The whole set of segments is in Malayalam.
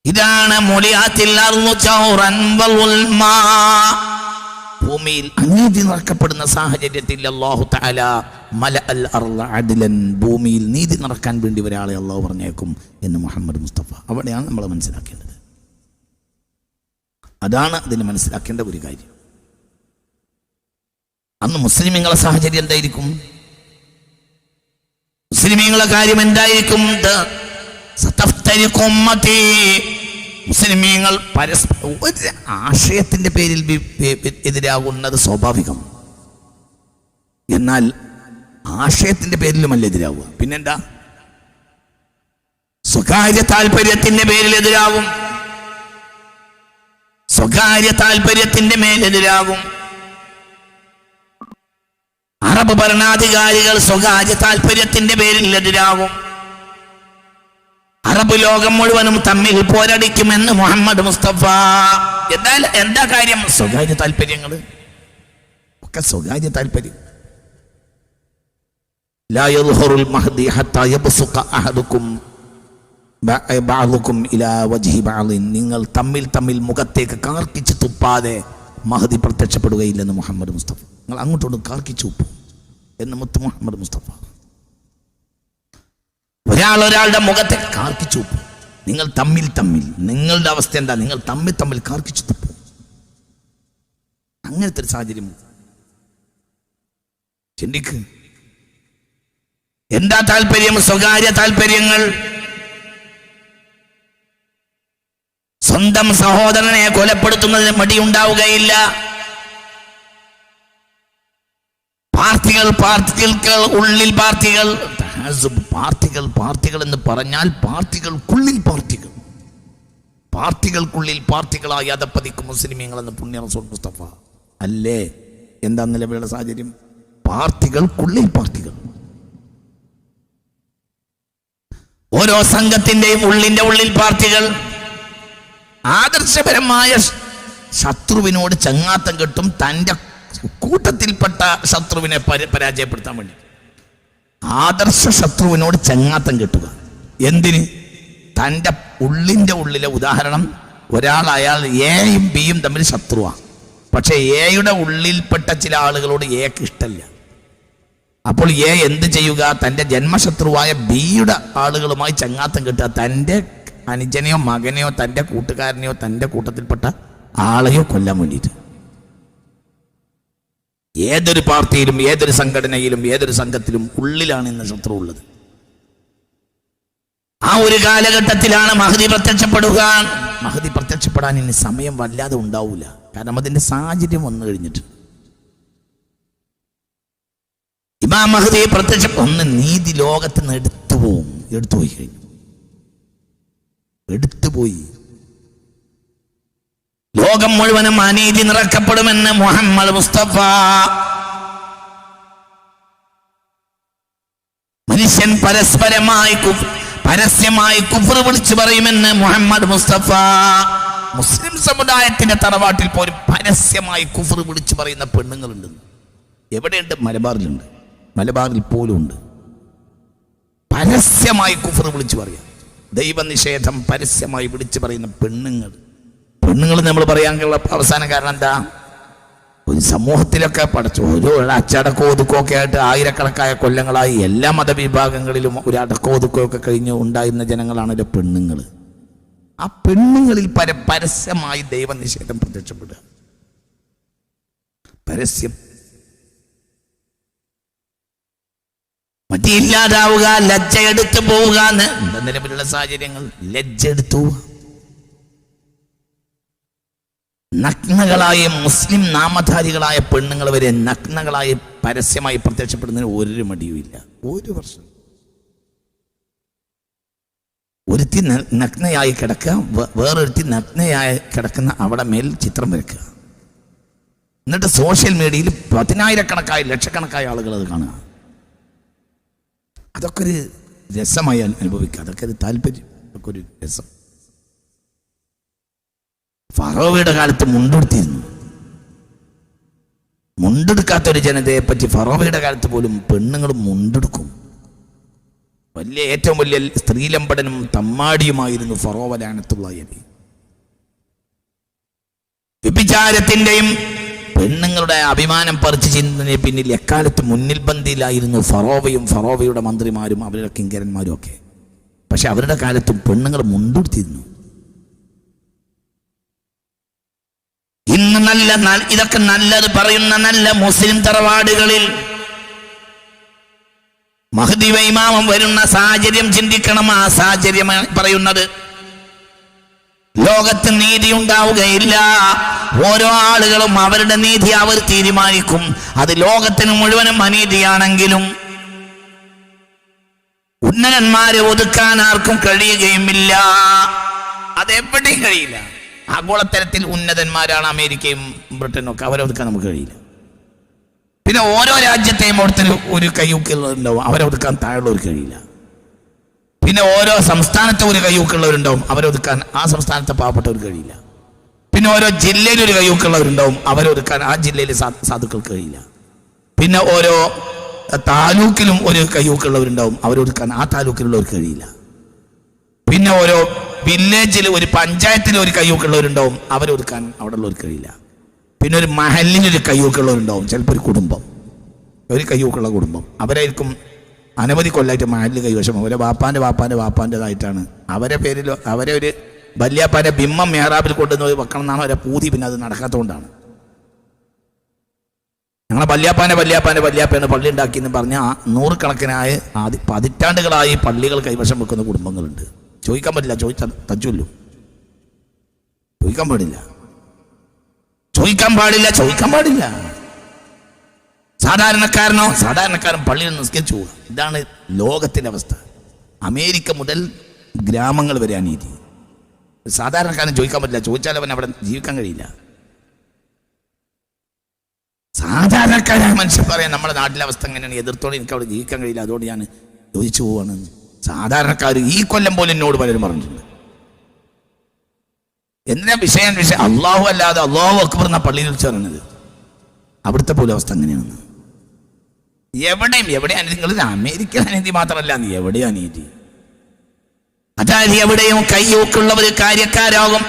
ഇതാണ് ഭൂമിയിൽ അനീതി നടക്കപ്പെടുന്ന സാഹചര്യത്തിൽ അല്ലാഹു തആല മലഅൽ അർള അദ്ലൻ, ഭൂമിയിൽ നീതി നടക്കാൻ വേണ്ടി ഒരാളെ അല്ലാഹു പറഞ്ഞേക്കും എന്ന് മുഹമ്മദ് മുസ്തഫ. അവിടെയാണ് നമ്മൾ മനസ്സിലാക്കേണ്ടത്. അതാണ് അതിന് മനസ്സിലാക്കേണ്ട ഒരു കാര്യം. അന്ന് മുസ്ലിമീങ്ങളെ സാഹചര്യം എന്തായിരിക്കും? മുസ്ലിമീങ്ങളെ കാര്യം എന്തായിരിക്കും? മുസ്ലിമീങ്ങൾ പരസ്പരം ഒരു ആശയത്തിന്റെ പേരിൽ എതിരാകുന്നത് സ്വാഭാവികം. എന്നാൽ ആശയത്തിന്റെ പേരിലുമല്ല എതിരാവുക, പിന്നെന്താ? സ്വകാര്യ താല്പര്യത്തിന്റെ പേരിൽ എതിരാകും, സ്വകാര്യ താല്പര്യത്തിന്റെ മേലെതിരാകും. അറബ് ഭരണാധികാരികൾ സ്വകാര്യ താല്പര്യത്തിന്റെ പേരിൽ എതിരാകും. അറബ് ലോകം മുഴുവനും തമ്മിൽ പോരടിക്കുമെന്ന് മുഹമ്മദ് മുസ്തഫ. എന്താ കാര്യം? സ്വകാര്യ താല്പര്യങ്ങൾ ഒക്കെ സ്വകാര്യ താല്പര്യം. ലാ യദ്ഹുറുൽ മഹ്ദി ഹത്താ യബ്സുഖ അഹദുക്കും ബഅദുക്കും ഇലാ വജ്ഹി ബഅദിൻ. നിങ്ങൾ തമ്മിൽ മുഖത്തേക്ക് കാർക്കിച്ച് തുപ്പാതെ മഹദി പ്രത്യക്ഷപ്പെടുകയില്ലെന്ന് മുഹമ്മദ് മുസ്തഫ. നിങ്ങൾ അങ്ങോട്ടോട് കാർക്കിച്ചു തുപ്പും എന്ന് മുത്ത് മുഹമ്മദ് മുസ്തഫ. ഒരാളുടെ മുഖത്തെ കാർക്കിച്ചു തുപ്പും. നിങ്ങൾ തമ്മിൽ നിങ്ങളുടെ അവസ്ഥ എന്താ? നിങ്ങൾ തമ്മിൽ കാർക്കിച്ചു തുപ്പും. അങ്ങനത്തെ ഒരു സാഹചര്യം ചിന്തിക്ക്. എന്താ താല്പര്യം? സ്വകാര്യ താല്പര്യങ്ങൾ. സ്വന്തം സഹോദരനെ കൊലപ്പെടുത്തുന്നതിന് മടിയുണ്ടാവുകയില്ല. പാർട്ടികൾ ഉള്ളിൽ പാർട്ടികൾ എന്ന് പറഞ്ഞാൽ പാർട്ടികൾക്കുള്ളിൽ പാർട്ടികളായി അധപ്പതിക്കും മുസ്ലിമീങ്ങൾ എന്ന് പുണ്യ റസൂൽ മുസ്തഫ. അല്ലേ? എന്താ നിലവിലുള്ള സാഹചര്യം? പാർട്ടികൾക്കുള്ളിൽ പാർട്ടികൾ. ഓരോ സംഘത്തിന്റെയും ഉള്ളിൽ പാർട്ടികൾ. ആദർശപരമായ ശത്രുവിനോട് ചങ്ങാത്തം കെട്ടും തൻ്റെ കൂട്ടത്തിൽപ്പെട്ട ശത്രുവിനെ പരാജയപ്പെടുത്താൻ വേണ്ടി. ആദർശ ശത്രുവിനോട് ചങ്ങാത്തം കെട്ടുക. എന്തിന്? തൻ്റെ ഉള്ളിലെ ഉദാഹരണം, അയാൾ എയും ബിയും തമ്മിൽ ശത്രുവാണ്. പക്ഷെ എയുടെ ഉള്ളിൽപ്പെട്ട ചില ആളുകളോട് എക്ക് ഇഷ്ടമല്ല. അപ്പോൾ എ എന്ത് ചെയ്യുക? തൻ്റെ ജന്മശത്രുവായ ബിയുടെ ആളുകളുമായി ചങ്ങാത്തം കെട്ടുക. തൻ്റെ അനുജനെയോ മകനെയോ തൻ്റെ കൂട്ടുകാരനെയോ തൻ്റെ കൂട്ടത്തിൽപ്പെട്ട ആളെയോ കൊല്ലാൻ വേണ്ടിയിട്ട്. ഏതൊരു പാർട്ടിയിലും ഏതൊരു സംഘടനയിലും ഏതൊരു സംഘത്തിലും ഉള്ളിലാണ് ഇന്ന് ശത്രു ഉള്ളത്. ആ ഒരു കാലഘട്ടത്തിലാണ് മഹദി പ്രത്യക്ഷപ്പെടുക. മഹദി പ്രത്യക്ഷപ്പെടാൻ ഇനി സമയം വല്ലാതെ ഉണ്ടാവൂല. കാരണം അതിന്റെ സാഹചര്യം വന്നു കഴിഞ്ഞിട്ട് ഇമാം മഹദി ഒന്ന് നീതി ലോകത്ത് നിന്ന് എടുത്തുപോയി കഴിഞ്ഞു. എടുത്തുപോയി. ലോകം മുഴുവനും അനീതി നിറക്കപ്പെടുമെന്ന് മുഹമ്മദ് മുസ്തഫ. മനുഷ്യൻ പരസ്യമായി കുഫ്ർ വിളിച്ചു പറയുമെന്ന് മുഹമ്മദ് മുസ്തഫ. മുസ്ലിം സമുദായത്തിന്റെ തറവാട്ടിൽ പോലും പരസ്യമായി കുഫ്ർ വിളിച്ചു പറയുന്ന പെണ്ണുങ്ങളുണ്ട്. എവിടെയുണ്ട്? മലബാറിൽ പോലും ഉണ്ട്. പരസ്യമായി കുഫ്ർ വിളിച്ചു പറയാം. ദൈവനിഷേധം പരസ്യമായി വിളിച്ചു പറയുന്ന പെണ്ണുങ്ങൾ നമ്മൾ പറയാനുള്ള അവസാന കാരണം എന്താ? ഒരു സമൂഹത്തിലൊക്കെ ഓരോ അച്ചടക്കോ ഒതുക്കമൊക്കെ ആയിട്ട് ആയിരക്കണക്കായ കൊല്ലങ്ങളായി എല്ലാ മതവിഭാഗങ്ങളിലും ഒരു അടക്കോ ഒതുക്കമൊക്കെ കഴിഞ്ഞ് ഉണ്ടായിരുന്ന ജനങ്ങളാണല്ലോ പെണ്ണുങ്ങൾ. ആ പെണ്ണുങ്ങളിൽ പരസ്യമായി ദൈവനിഷേധം പ്രത്യക്ഷപ്പെടുക. പരസ്യം. മറ്റില്ലാതാവുക, ലജ്ജ എടുത്തു പോവുക. നിലവിലുള്ള സാഹചര്യങ്ങൾ ലജ്ജ എടുത്തു. നഗ്നകളായ മുസ്ലിം നാമധാരികളായ പെണ്ണുങ്ങൾ വരെ നഗ്നകളായി പരസ്യമായി പ്രത്യക്ഷപ്പെടുന്നതിന് ഒരു മടിയുമില്ല. ഒരു വർഷം ഒരുത്തി നഗ്നയായി കിടക്കുക, വേറൊരുത്തി നഗ്നയായി കിടക്കുന്ന അവിടെ മേൽ ചിത്രം വരയ്ക്കുക. എന്നിട്ട് സോഷ്യൽ മീഡിയയിൽ 10,000-കണക്കായ ലക്ഷക്കണക്കായ ആളുകൾ അത് കാണുക. അതൊക്കെ ഒരു രസമായി അനുഭവിക്കുക. അതൊക്കെ ഒരു താല്പര്യം, അതൊക്കെ ഒരു രസം. ഫറോവയുടെ കാലത്ത് മുണ്ടെടുത്തിരുന്നു. മുണ്ടെടുക്കാത്തൊരു ജനതയെ പറ്റി ഫറോവയുടെ കാലത്ത് പോലും പെണ്ണുങ്ങൾ മുണ്ടെടുക്കും. ഏറ്റവും വലിയ സ്ത്രീലമ്പടനും തമ്മാടിയുമായിരുന്നു ഫറോവ ലഅനത്തുള്ളാഹി അലൈഹി. വ്യഭിചാരത്തിന്റെയും പെണ്ണുങ്ങളുടെ അഭിമാനം പറിച്ചു ചെയ്യുന്നതിന് പിന്നിൽ എക്കാലത്ത് മുന്നിൽ ബന്ധിയിലായിരുന്നു ഫറോവയും ഫറോവയുടെ മന്ത്രിമാരും അവരുടെ കിങ്കരന്മാരും ഒക്കെ. പക്ഷെ അവരുടെ കാലത്തും പെണ്ണുങ്ങൾ മുൻകൊടുത്തിരുന്നു. ഇന്ന് ഇതൊക്കെ നല്ലത് പറയുന്ന നല്ല മുസ്ലിം തറവാടുകളിൽ മഹ്ദി ഇമാമം വരുന്ന സാഹചര്യം ചിന്തിക്കണം. ആ സാഹചര്യം പറയുന്നത് ലോകത്ത് നീതി ഉണ്ടാവുകയില്ല. ഓരോ ആളുകളും അവരുടെ നീതി അവർ തീരുമാനിക്കും. അത് ലോകത്തിന് മുഴുവനും അനീതിയാണെങ്കിലും ഉന്നതന്മാരെ ഒതുക്കാൻ ആർക്കും കഴിയുകയുമില്ല. അതെവിടെയും കഴിയില്ല. ആഗോളതലത്തിൽ ഉന്നതന്മാരാണ് അമേരിക്കയും ബ്രിട്ടനും ഒക്കെ. അവരെ ഒതുക്കാൻ നമുക്ക് കഴിയില്ല. പിന്നെ ഓരോ രാജ്യത്തെയും അവിടുത്തെ ഒരു കയ്യൂക്കുള്ളവരുണ്ടാവും, അവരെ ഒതുക്കാൻ താഴെയുള്ളവർക്ക് കഴിയില്ല. പിന്നെ ഓരോ സംസ്ഥാനത്തെ ഒരു കയ്യൂക്കുള്ളവരുണ്ടാവും, അവരെ ഒതുക്കാൻ ആ സംസ്ഥാനത്തെ പാവപ്പെട്ടവർക്ക് കഴിയില്ല. പിന്നെ ഓരോ ജില്ലയിൽ ഒരു കയ്യൂക്കുള്ളവരുണ്ടാവും, അവരെ ഒതുക്കാൻ ആ ജില്ലയിലെ സാധുക്കൾക്ക് കഴിയില്ല. പിന്നെ ഓരോ താലൂക്കിലും ഒരു കയ്യൂക്കുള്ളവരുണ്ടാവും, അവരൊതുക്കാൻ ആ താലൂക്കിലുള്ളവർക്ക് കഴിയില്ല. പിന്നെ ഓരോ വില്ലേജിൽ ഒരു പഞ്ചായത്തിൽ ഒരു കയ്യൂക്കുള്ളവരുണ്ടാവും, അവരൊതുക്കാൻ അവിടെ ഉള്ളവർക്ക് കഴിയില്ല. പിന്നെ ഒരു മഹലിനൊരു കയ്യൂക്കുള്ളവരുണ്ടാവും, ചിലപ്പോൾ ഒരു കുടുംബം, ഒരു കയ്യൂക്കുള്ള കുടുംബം, അവരായിരിക്കും അനവധി കൊല്ലമായിട്ട് മഹലിൽ കൈവശം. അവരെ വാപ്പാൻ്റെതായിട്ടാണ് അവരെ പേരിൽ അവരെ ഒരു വല്യാപ്പാൻ്റെ ബിംബം മെഹ്റാബിൽ കൊണ്ടുവന്ന് വെക്കണം എന്നാണ് അവരെ പൂതി. പിന്നെ അത് നടക്കാത്തതുകൊണ്ടാണ് ഞങ്ങളെ വല്യാപ്പാൻ്റെ പള്ളി ഉണ്ടാക്കിയെന്ന് പറഞ്ഞാൽ നൂറുകണക്കിനായ പതിറ്റാണ്ടുകളായി പള്ളികൾ കൈവശം വെക്കുന്ന കുടുംബങ്ങളുണ്ട്. ചോദിക്കാൻ പറ്റില്ല, ചോദിച്ചാൽ തച്ചുല്ലോ. ചോദിക്കാൻ പാടില്ല. സാധാരണക്കാരൻ പള്ളിയിൽ നിസ്കരിച്ചു പോവുക. ഇതാണ് ലോകത്തിൻ്റെ അവസ്ഥ. അമേരിക്ക മുതൽ ഗ്രാമങ്ങൾ വരെ അനീതി. സാധാരണക്കാരൻ ചോദിക്കാൻ പറ്റില്ല, ചോദിച്ചാൽ അവൻ അവിടെ ജീവിക്കാൻ കഴിയില്ല. സാധാരണക്കാരായ മനുഷ്യൻ പറയാൻ നമ്മുടെ നാട്ടിലെ അവസ്ഥ എങ്ങനെയാണ്, എതിർത്തോടെ എനിക്ക് അവിടെ ജീവിക്കാൻ കഴിയില്ല, അതുകൊണ്ട് ഞാൻ ചോദിച്ചു പോവാണ്. സാധാരണക്കാർ ഈ കൊല്ലം പോലും എന്നോട് പലരും പറഞ്ഞിട്ടുണ്ട്. എന്തിനാ വിഷയം അള്ളാഹു അല്ലാതെ അള്ളാഹു അക്ബർ എന്ന പള്ളിയിൽ വെച്ച് പറയുന്നത്. അവിടുത്തെ പോലും അവസ്ഥ അങ്ങനെയാണ്. എവിടെയും നിങ്ങൾ അമേരിക്ക അനീതി മാത്രമല്ല, നീ എവിടെയും അനീതി. അതായത് എവിടെയും കയ്യൂക്കുള്ളവർ കാര്യക്കാരാകും.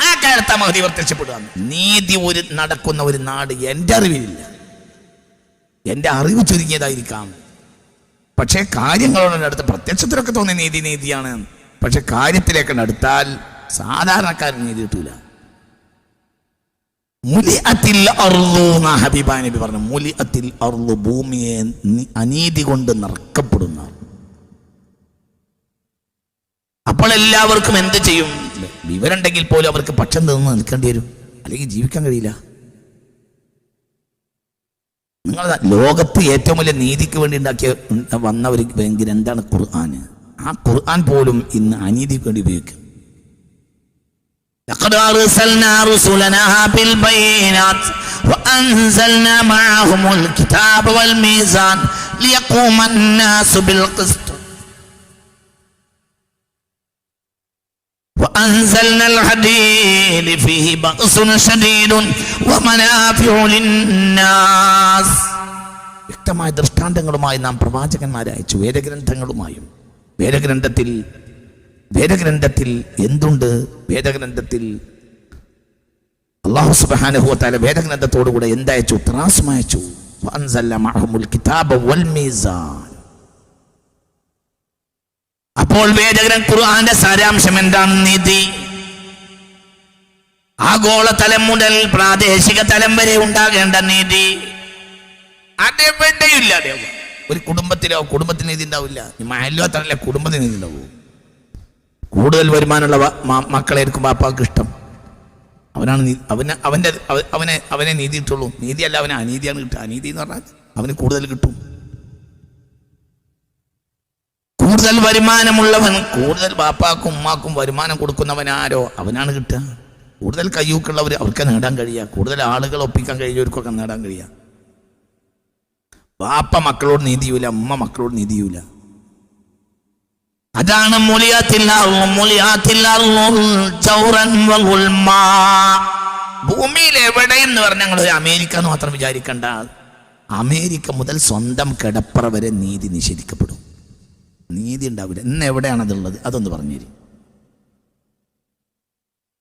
ആ കാലത്ത് മഹദി പ്രത്യക്ഷപ്പെടുക. നീതി നടക്കുന്ന ഒരു നാട് എൻ്റെ അറിവിലില്ല. എൻ്റെ അറിവ് ചുരുങ്ങിയതായിരിക്കാം. പക്ഷേ കാര്യങ്ങളോട് അടുത്ത് പ്രത്യക്ഷത്തിലൊക്കെ തോന്നിയ നീതിയാണ്. പക്ഷെ കാര്യത്തിലേക്ക് അടുത്താൽ സാധാരണക്കാരൻ നീതി കിട്ടൂല. ഹബീബ നബി പറഞ്ഞു, മുലിഅത്തിൽ അർളു, ഭൂമിയെ അനീതി കൊണ്ട് നിറക്കപ്പെടുന്ന. അപ്പോൾ എല്ലാവർക്കും എന്ത് ചെയ്യും? വിവരമുണ്ടെങ്കിൽ പോലും അവർക്ക് പക്ഷം നിന്ന് നിൽക്കേണ്ടി വരും, അല്ലെങ്കിൽ ജീവിക്കാൻ കഴിയില്ല. നിങ്ങൾ ലോകത്ത് ഏറ്റവും വലിയ നീതിക്ക് വേണ്ടി വന്ന ഒരു ഗ്രന്ഥാണ് ഖുർആൻ. ആ ഖുർആൻ പോലും ഇന്ന് അനീതിക്ക് വേണ്ടി ഉപയോഗിക്കും. لقد أرسلنا رسلنا بالبينات وأنزلنا معهم الكتاب والميزان ليقوم الناس بالقسط وأنزلنا الحديد فيه بأس شديد ومنافع للناس. വ്യക്തമായ ദൃഷ്ടാന്തങ്ങളുമായി നാം പ്രവാചകന്മാരെ അയച്ചു, വേദഗ്രന്ഥങ്ങളുമായും. വേദഗ്രന്ഥത്തിൽ എന്തുണ്ട്? വേദഗ്രന്ഥത്തിൽ അല്ലാഹു സുബ്ഹാനഹു വ തആല വേദഗ്രന്ഥത്തോടു കൂടെ എന്തയച്ചു? ത്രാസും അയച്ചു. വഅൻസല മഅഹുൽ കിതാബ വൽ മീസാൻ. അപ്പോൾ ഖുർആന്റെ സാരാംശം എന്താണ്? നീതി. ആഗോള തലം മുതൽ പ്രാദേശിക തലം വരെ ഉണ്ടാകേണ്ട നീതി അതെവിടെയില്ല. ഒരു കുടുംബത്തിന് നീതി ഉണ്ടാവില്ല. മഹല്ലോ അത്രല്ല, കുടുംബത്തിന് നീതി ഉണ്ടാവും. കൂടുതൽ വരുമാനമുള്ള മക്കളായിരിക്കും ബാപ്പാക്ക് ഇഷ്ടം. അവനെ നീതി കിട്ടുള്ളൂ. നീതിയല്ല, അവന് അനീതിയാണ് കിട്ടുക. അനീതി എന്ന് പറഞ്ഞാൽ അവന് കൂടുതൽ കിട്ടും. കൂടുതൽ വരുമാനമുള്ളവൻ, കൂടുതൽ ബാപ്പാക്കും ഉമ്മാക്കും വരുമാനം കൊടുക്കുന്നവനാരോ അവനാണ് കിട്ടുക. കൂടുതൽ കയ്യൂക്കുള്ളവർ അവർക്ക് നേടാൻ കഴിയുക. കൂടുതൽ ആളുകൾ ഒപ്പിക്കാൻ കഴിയുന്നവർക്കൊക്കെ നേടാൻ കഴിയുക. ബാപ്പ മക്കളോട് നീതിയൂല, ഉമ്മ മക്കളോട് നീതിയൂല. അതാണ് ഭൂമിയിൽ എവിടെയെന്ന് പറഞ്ഞാൽ ഞങ്ങൾ അമേരിക്ക എന്ന് മാത്രം വിചാരിക്കണ്ട. അമേരിക്ക മുതൽ സ്വന്തം കിടപ്പറ വരെ നീതി നിഷേധിക്കപ്പെടും. നീതി ഉണ്ടാവില്ല. ഇന്ന് എവിടെയാണതുള്ളത്? അതൊന്ന് പറഞ്ഞുതരും.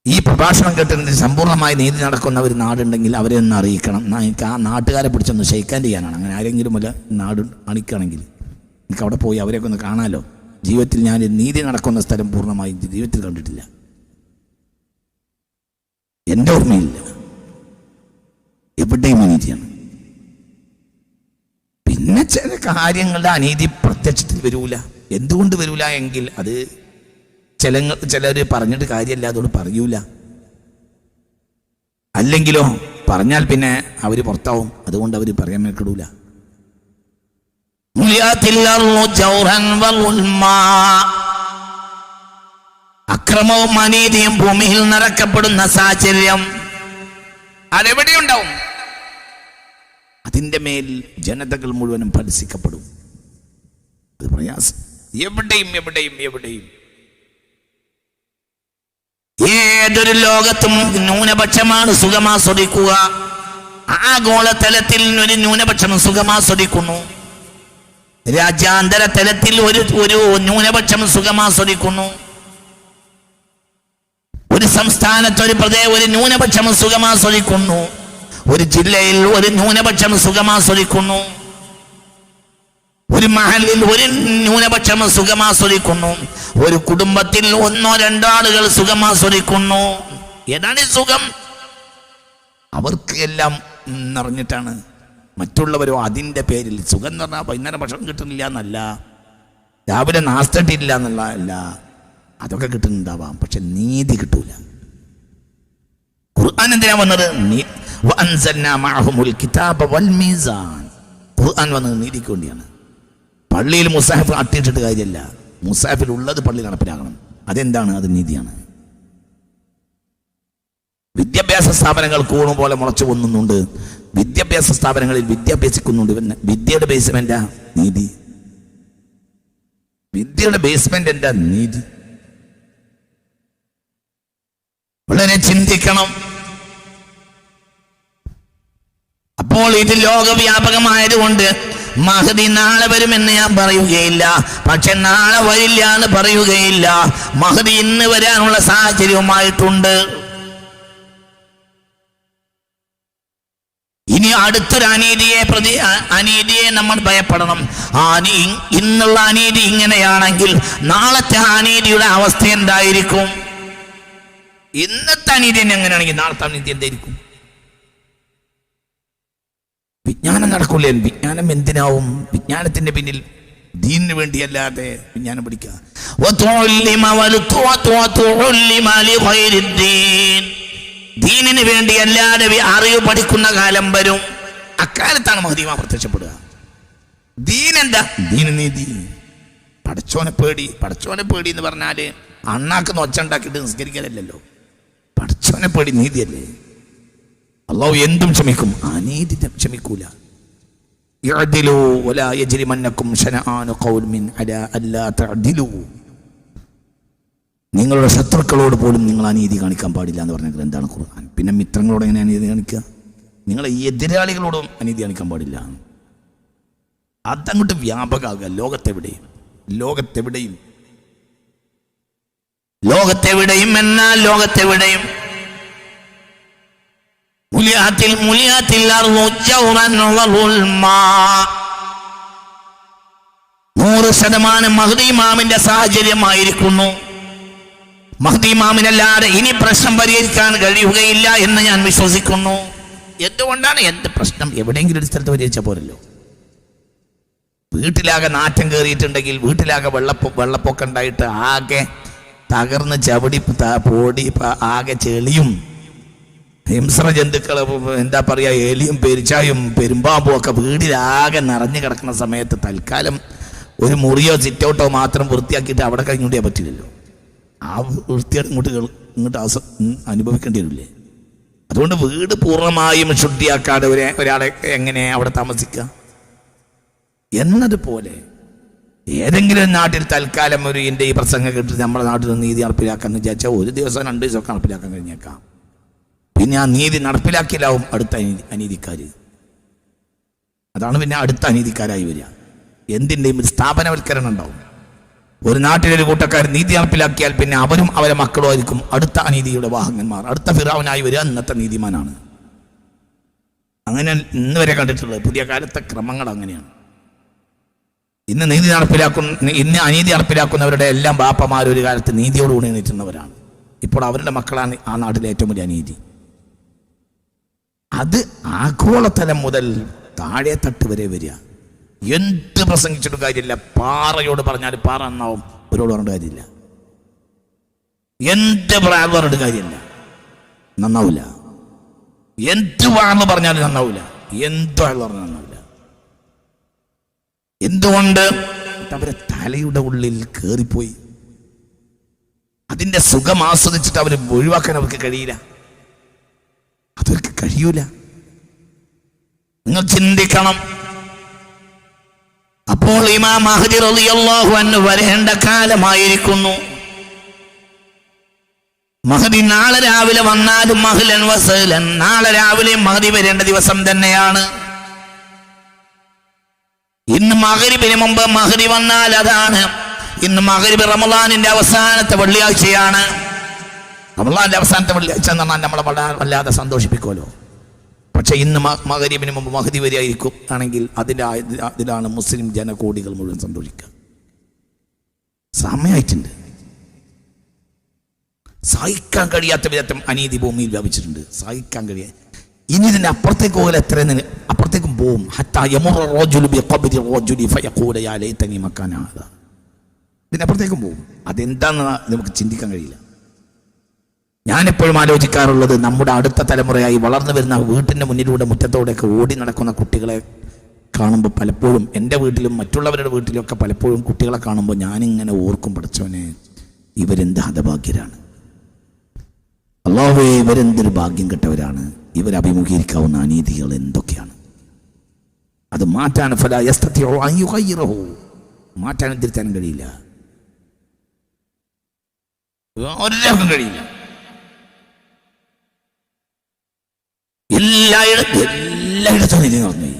ഈ പ്രഭാഷണം കേട്ടിട്ട് സമ്പൂർണ്ണമായി നീതി നടക്കുന്ന ഒരു നാടുണ്ടെങ്കിൽ അവരെ ഒന്ന് അറിയിക്കണം. എനിക്ക് ആ നാട്ടുകാരെ പിടിച്ചൊന്ന് ഷെയ്ക്കാൻ ചെയ്യാനാണ്. അങ്ങനെ ആരെങ്കിലും വല്ല നാട് കാണിക്കുകയാണെങ്കിൽ എനിക്ക് അവിടെ പോയി അവരെയൊക്കെ ഒന്ന് കാണാമല്ലോ. ജീവിതത്തിൽ ഞാൻ നീതി നടക്കുന്ന സ്ഥലം പൂർണ്ണമായി ജീവിതത്തിൽ കണ്ടിട്ടില്ല, എൻ്റെ ഓർമ്മയില്ല. എവിടെയും അനീതിയാണ്. പിന്നെ ചില കാര്യങ്ങളുടെ അനീതി പ്രത്യക്ഷത്തിൽ വരൂല. എന്തുകൊണ്ട് വരൂല എങ്കിൽ അത് ചിലർ പറഞ്ഞിട്ട് കാര്യമില്ല, അതുകൊണ്ട് പറയൂല. അല്ലെങ്കിലോ പറഞ്ഞാൽ പിന്നെ അവർ പുറത്താവും, അതുകൊണ്ട് അവർ പറയാൻ മേൽക്കിടൂല. അക്രമവും അനീതിയും ഭൂമിയിൽ നിറക്കപ്പെടുന്ന സാഹചര്യം അതെവിടെയുണ്ടാവും. അതിൻ്റെ മേൽ ജനതകൾ മുഴുവനും പരിഹസിക്കപ്പെടും. അത് പ്രയാസം. എവിടെയും എവിടെയും എവിടെയും ഏതൊരു ലോകത്തും ന്യൂനപക്ഷമാണ് സുഖമാസ്വദിക്കുക. ആഗോളതലത്തിൽ ഒരു ന്യൂനപക്ഷം സുഖമാസ്വദിക്കുന്നു. രാജ്യാന്തര തലത്തിൽ ഒരു ന്യൂനപക്ഷം സുഖമാസ്വദിക്കുന്നു. ഒരു സംസ്ഥാനത്ത് ഒരു ന്യൂനപക്ഷം സുഖമാസ്വദിക്കുന്നു. ഒരു ജില്ലയിൽ ഒരു ന്യൂനപക്ഷം സുഖമാസ്വദിക്കുന്നു. ഒരു മഹലിൽ ഒരു ന്യൂനപക്ഷം സുഖമാസ്വദിക്കുന്നു. ഒരു കുടുംബത്തിൽ 1-2 ആളുകൾ സുഖമാസ്വദിക്കുന്നു. ഏതാണ് സുഖം? അവർക്ക് എല്ലാം നിറഞ്ഞിട്ടാണ്. മറ്റുള്ളവരോ അതിൻ്റെ പേരിൽ സുഖം എന്ന് പറഞ്ഞാൽ വൈകുന്നേരം ഭക്ഷണം കിട്ടുന്നില്ല എന്നല്ല, രാവിലെ നാസ്തട്ടില്ല എന്നുള്ളതല്ല. അതൊക്കെ കിട്ടുന്നുണ്ടാവാം, പക്ഷെ നീതി കിട്ടൂല. ഖുർആൻ എന്തിനാ വന്നത്? ഖുർആൻ വന്നത് നീതിക്ക് വേണ്ടിയാണ്. പള്ളിയിൽ മുസാഹിഫ് അട്ടിയിട്ടിട്ട് കാര്യമില്ല. മുസാഹിഫിൽ ഉള്ളത് പള്ളി നടപ്പിലാക്കണം. അതെന്താണ്? അത് നീതിയാണ്. വിദ്യാഭ്യാസ സ്ഥാപനങ്ങൾ കൂടും പോലെ മുളച്ചു വന്നുണ്ട്. വിദ്യാഭ്യാസ സ്ഥാപനങ്ങളിൽ വിദ്യാഭ്യസിക്കുന്നുണ്ട്. വിദ്യയുടെ ബേസ്മെന്റാ നീതി. വിദ്യയുടെ ബേസ്മെന്റ് എന്താ? നീതി. വളരെ ചിന്തിക്കണം. അപ്പോൾ ഇത് ലോകവ്യാപകമായതുകൊണ്ട് മഹദി നാളെ വരുമെന്ന് ഞാൻ പറയുകയില്ല, പക്ഷെ നാളെ വരില്ല എന്ന് പറയുകയില്ല. മഹദി ഇന്ന് വരാനുള്ള സാഹചര്യവുമായിട്ടുണ്ട്. ഇനി അടുത്തൊരു അനീതിയെ നമ്മൾ ഭയപ്പെടണം. ഇന്നുള്ള അനീതി ഇങ്ങനെയാണെങ്കിൽ നാളത്തെ അനീതിയുടെ അവസ്ഥ എന്തായിരിക്കും? ഇന്നത്തെ അനീതി എങ്ങനെയാണെങ്കിൽ നാളത്തെ അനീതി എന്തായിരിക്കും? വിജ്ഞാനം നടക്കൂലേ? വിജ്ഞാനം എന്തിനാവും? വിജ്ഞാനത്തിന്റെ പിന്നിൽ ദീനിന് വേണ്ടിയല്ലാതെ വിജ്ഞാനം പഠിക്കുക. ദീനിന് വേണ്ടിയല്ലാതെ അറിവ് പഠിക്കുന്ന കാലം വരും. അക്കാലത്താണ് മഹ്ദിമാ പ്രത്യക്ഷപ്പെടുക. ദീനെന്താ? ദീന് നീതി. പടച്ചോനെ പേടി എന്ന് പറഞ്ഞാല് അണ്ണാക്ക് ഒച്ച ഉണ്ടാക്കിയിട്ട് നിസ്കരിക്കലല്ലോ. പടച്ചോനെ പേടി നീതിയല്ലേ. അല്ലാഹു എന്തും ക്ഷമിക്കും, അനീതി ക്ഷമിക്കൂല. നിങ്ങളുടെ ശത്രുക്കളോട് പോലും നിങ്ങൾ അനീതി കാണിക്കാൻ പാടില്ല എന്ന് പറഞ്ഞാൽ എന്താണ് ഖുർആൻ? പിന്നെ മിത്രങ്ങളോട് എങ്ങനെ അനീതി കാണിക്കുക? നിങ്ങളെ എതിരാളികളോടും അനീതി കാണിക്കാൻ പാടില്ല. അതങ്ങോട്ട് വ്യാപകമാകുക. ലോകത്തെവിടെയും എന്നാൽ ലോകത്തെവിടെയും 100% മഹ്ദി ഇമാമിന്റെ സാഹചര്യമായിരിക്കുന്നു. മഹ്ദി ഇമാമിനല്ലാതെ ഇനി പ്രശ്നം പരിഹരിക്കാൻ കഴിയുകയില്ല എന്ന് ഞാൻ വിശ്വസിക്കുന്നു. എന്തുകൊണ്ടാണ്? എന്ത് പ്രശ്നം എവിടെയെങ്കിലും ഒരു സ്ഥലത്ത് പരിഹരിച്ച പോരല്ലോ. വീട്ടിലാകെ നാറ്റം കയറിയിട്ടുണ്ടെങ്കിൽ, വീട്ടിലാകെ വെള്ളപ്പൊക്കം ഉണ്ടായിട്ട് ആകെ തകർന്ന് ചവിടി പൊടി ആകെ ചെളിയും ഹിംസ്ര ജന്തുക്കൾ എന്താ പറയുക, എലിയും പെരിച്ചായും പെരുമ്പാമ്പും ഒക്കെ വീടിലാകെ നിറഞ്ഞു കിടക്കുന്ന സമയത്ത് തൽക്കാലം ഒരു മുറിയോ സിറ്റൗട്ടോ മാത്രം വൃത്തിയാക്കിയിട്ട് അവിടെ കഴിഞ്ഞുകൊണ്ടേ പറ്റില്ലല്ലോ. ആ വൃത്തിയോട് ഇങ്ങോട്ട് അനുഭവിക്കേണ്ടി വരില്ലേ? അതുകൊണ്ട് വീട് പൂർണ്ണമായും ശുദ്ധിയാക്കാതെ ഒരാളെ എങ്ങനെ അവിടെ താമസിക്കുക എന്നതുപോലെ ഏതെങ്കിലും നാട്ടിൽ തൽക്കാലം എൻ്റെ ഈ പ്രസംഗം കേട്ടിട്ട് നമ്മുടെ നാട്ടിൽ നീതി നടപ്പിലാക്കാന്ന് വിചാരിച്ചാൽ 1 ദിവസം 2 ദിവസമൊക്കെ നടപ്പിലാക്കാൻ കഴിഞ്ഞേക്കാം. പിന്നെ ആ നീതി നടപ്പിലാക്കിയില്ലാവും അടുത്ത അനീതിക്കാർ. അതാണ് പിന്നെ അടുത്ത അനീതിക്കാരായി വരിക. എന്തിൻ്റെയും ഒരു സ്ഥാപനവൽക്കരണം ഉണ്ടാവും. ഒരു നാട്ടിലൊരു കൂട്ടക്കാർ നീതി നടപ്പിലാക്കിയാൽ പിന്നെ അവരും അവരെ മക്കളും ആയിരിക്കും അടുത്ത അനീതിയുടെ വാഹകന്മാർ. അടുത്ത ഫിറഔനായി വരിക ഇന്നത്തെ നീതിമാനാണ്. അങ്ങനെ ഇന്ന് വരെ കണ്ടിട്ടുള്ളത്. പുതിയ കാലത്തെ ക്രമങ്ങൾ അങ്ങനെയാണ്. ഇന്ന് ഇന്ന് അനീതി നടപ്പിലാക്കുന്നവരുടെ എല്ലാം ബാപ്പമാർ ഒരു കാലത്ത് നീതിയോടുകൂടി എണീറ്റുന്നവരാണ്. ഇപ്പോൾ അവരുടെ മക്കളാണ് ആ നാട്ടിലെ ഏറ്റവും വലിയ അനീതി. അത് ആഗോളതലം മുതൽ താഴെ തട്ട് വരെ വരിക. എന്ത് പ്രസംഗിച്ചിട്ടും കാര്യമില്ല. പാറയോട് പറഞ്ഞാൽ പാറ നന്നാവും, അവരോട് പറഞ്ഞിട്ട് കാര്യമില്ല. എന്ത് പറഞ്ഞിട്ട് കാര്യമില്ല, നന്നാവില്ല. എന്ത് വാണെന്ന് പറഞ്ഞാലും നന്നാവില്ല, എന്ത് പറഞ്ഞാൽ നന്നാവില്ല. എന്തുകൊണ്ട്? അവരെ തലയുടെ ഉള്ളിൽ കയറിപ്പോയി. അതിന്റെ സുഖം ആസ്വദിച്ചിട്ട് അവർ ഒഴിവാക്കാൻ അവർക്ക് കഴിയില്ല, അതവർക്ക് കഴിയൂല. നിങ്ങൾ ചിന്തിക്കണം. അപ്പോൾ ഇമാം മഹ്ദി റളിയല്ലാഹു അൻഹു വരേണ്ട കാലമായിരിക്കുന്നു. മഹ്ദി നാളെ രാവിലെ വന്നാലും മഹ്ലൻ വസഹ്ലൻ, നാളെ രാവിലെ മഹ്ദി വരേണ്ട ദിവസം തന്നെയാണ്. ഇന്ന് മഗ്രിബിന് മുമ്പ് മഹ്ദി വന്നാൽ അതാണ്. ഇന്ന് മഗ്രിബ് റമളാനിന്റെ അവസാനത്തെ വെള്ളിയാഴ്ചയാണ്. റമളാനിന്റെ അവസാനത്തെ വെള്ളിയാഴ്ച എന്ന് പറഞ്ഞാൽ നമ്മളെ വല്ലാതെ സന്തോഷിപ്പിക്കുമല്ലോ. പക്ഷെ ഇന്ന് മഗ്രിബിന് മുമ്പ് മഹ്ദി വരെയായിരിക്കും ആണെങ്കിൽ അതിലാണ് മുസ്ലിം ജനകോടികൾ മുഴുവൻ സന്തോഷിക്കുക. സമയമായിട്ടുണ്ട്. സഹിക്കാൻ കഴിയാത്ത വിധത്തിൽ അനീതി ഭൂമിയിൽ വ്യാപിച്ചിട്ടുണ്ട്. സഹിക്കാൻ കഴിയാ. ഇനി ഇതിന്റെ അപ്പുറത്തേക്ക് പോകല എത്ര അപ്പുറത്തേക്കും പോവും. ഇതിനപ്പുറത്തേക്കും പോവും. അതെന്താന്ന് നമുക്ക് ചിന്തിക്കാൻ കഴിയില്ല. ഞാനെപ്പോഴും ആലോചിക്കാറുള്ളത്, നമ്മുടെ അടുത്ത തലമുറയായി വളർന്നു വരുന്ന വീട്ടിൻ്റെ മുന്നിലൂടെ മുറ്റത്തോടെയൊക്കെ ഓടി നടക്കുന്ന കുട്ടികളെ കാണുമ്പോൾ പലപ്പോഴും എൻ്റെ വീട്ടിലും മറ്റുള്ളവരുടെ വീട്ടിലൊക്കെ പലപ്പോഴും കുട്ടികളെ കാണുമ്പോൾ ഞാനിങ്ങനെ ഓർക്കും, പഠിച്ചവനെ ഇവരെന്ത് ഹതഭാഗ്യരാണ്, അല്ലാഹുവേ ഇവരെന്തൊരു ഭാഗ്യം കെട്ടവരാണ്, ഇവരഭിമുഖീകരിക്കാവുന്ന അനീതികൾ എന്തൊക്കെയാണ്. അത് മാറ്റാൻ മാറ്റാനും തിരുത്താനും കഴിയില്ല, ഒരാൾക്കും കഴിയില്ല. എല്ലായിടത്തും നീതി നടന്നു.